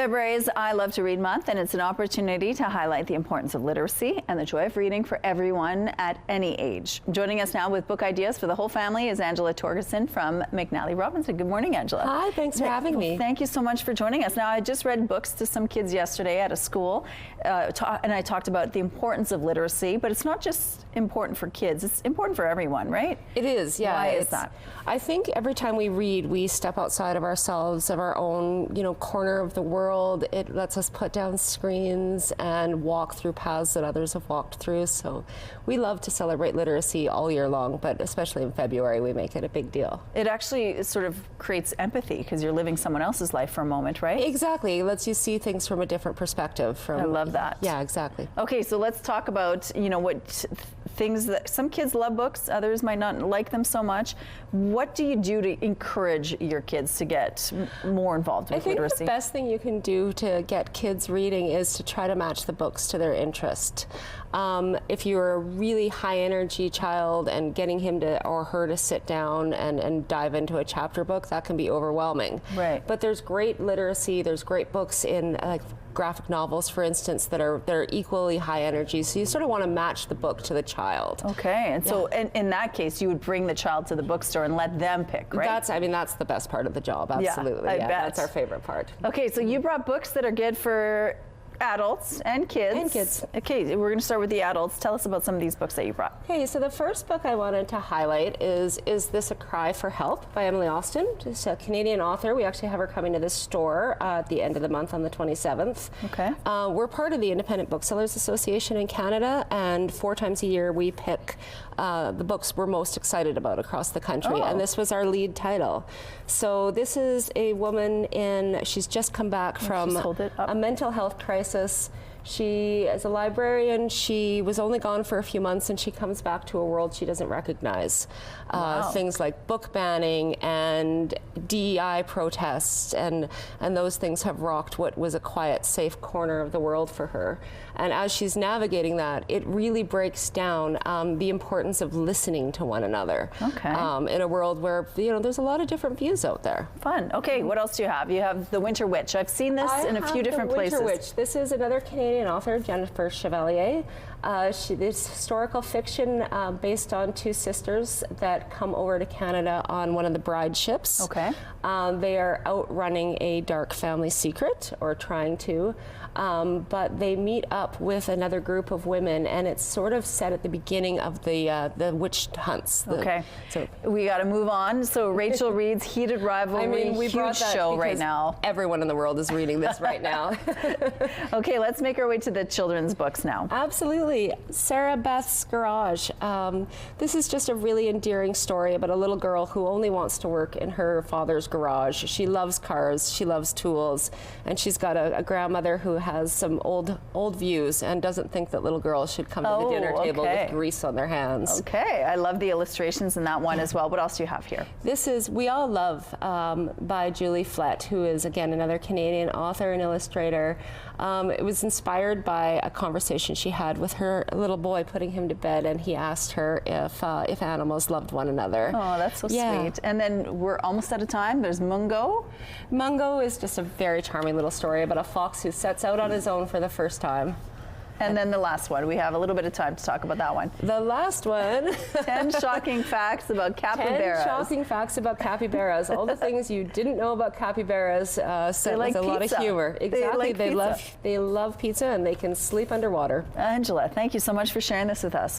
February is I Love to Read Month, and it's an opportunity to highlight the importance of literacy and the joy of reading for everyone at any age. Joining us now with book ideas for the whole family is Angela Torgerson from McNally Robinson. Good morning, Angela. Hi, thanks for having me. Thank you so much for joining us. Now, I just read books to some kids yesterday at a school, and I talked about the importance of literacy, but it's not just important for kids, it's important for everyone, right? It is, yeah. Why is that? I think every time we read, we step outside of ourselves, of our own, corner of the world. It lets us put down screens and walk through paths that others have walked through. So we love to celebrate literacy all year long, but especially in February, we make it a big deal. It actually sort of creates empathy because you're living someone else's life for a moment, right? Exactly. It lets you see things from a different perspective. I love that. Yeah, exactly. Okay, so let's talk about, what things that some kids love books, others might not like them so much. What do you do to encourage your kids to get more involved with literacy? I think the best thing you can do to get kids reading is to try to match the books to their interest. If you're a really high energy child and getting him or her to sit down and dive into a chapter book, that can be overwhelming. Right. But there's great literacy, there's great books in graphic novels, for instance, that are equally high energy. So you sort of want to match the book to the child. Okay, and so in that case, you would bring the child to the bookstore and let them pick, right? That's the best part of the job, absolutely. Yeah, I bet. That's our favorite part. Okay, so you brought books that are good for adults and kids. Okay, we're going to start with the adults. Tell us about some of these books that you brought. Okay, so the first book I wanted to highlight is This a Cry for Help by Emily Austin. She's a Canadian author. We actually have her coming to this store at the end of the month on the 27th. Okay. We're part of the Independent Booksellers Association in Canada, and 4 times a year we pick the books we're most excited about across the country, and this was our lead title. So this is a woman she's just come back from a mental health crisis. She is a librarian. She was only gone for a few months, and she comes back to a world she doesn't recognize. Things like book banning and DEI protests, and those things have rocked what was a quiet, safe corner of the world for her. And as she's navigating that, it really breaks down the importance of listening to one another. Okay. In a world where there's a lot of different views out there. Fun. Okay, what else do you have? You have The Winter Witch. I've seen this in a few different places. The Winter Witch. This is another Canadian author, Jennifer Chevalier. It's historical fiction based on 2 sisters that come over to Canada on one of the bride ships. Okay. They are outrunning a dark family secret, or trying to, but they meet up with another group of women, and it's sort of set at the beginning of the witch hunts. Okay. So we got to move on. So Rachel reads Heated Rivalry, we brought that show right now. Everyone in the world is reading this right now. Okay, let's make our way to the children's books now. Absolutely. Sarah Beth's Garage. This is just a really endearing story about a little girl who only wants to work in her father's garage. She loves cars, she loves tools, and she's got a grandmother who has some old views and doesn't think that little girls should come to the dinner table with grease on their hands. Okay, I love the illustrations in that one as well. What else do you have here? This is We All Love by Julie Flett, who is, again, another Canadian author and illustrator. It was inspired by a conversation she had with her little boy, putting him to bed, and he asked her if animals loved one another. Oh, that's so sweet. And then we're almost out of time. There's Mungo. Mungo is just a very charming little story about a fox who sets out on his own for the first time. And then the last one. We have a little bit of time to talk about that one. The last one. 10 shocking facts about capybaras. 10 shocking facts about capybaras. All the things you didn't know about capybaras, set with a lot of humor. Exactly. They love pizza, and they can sleep underwater. Angela, thank you so much for sharing this with us.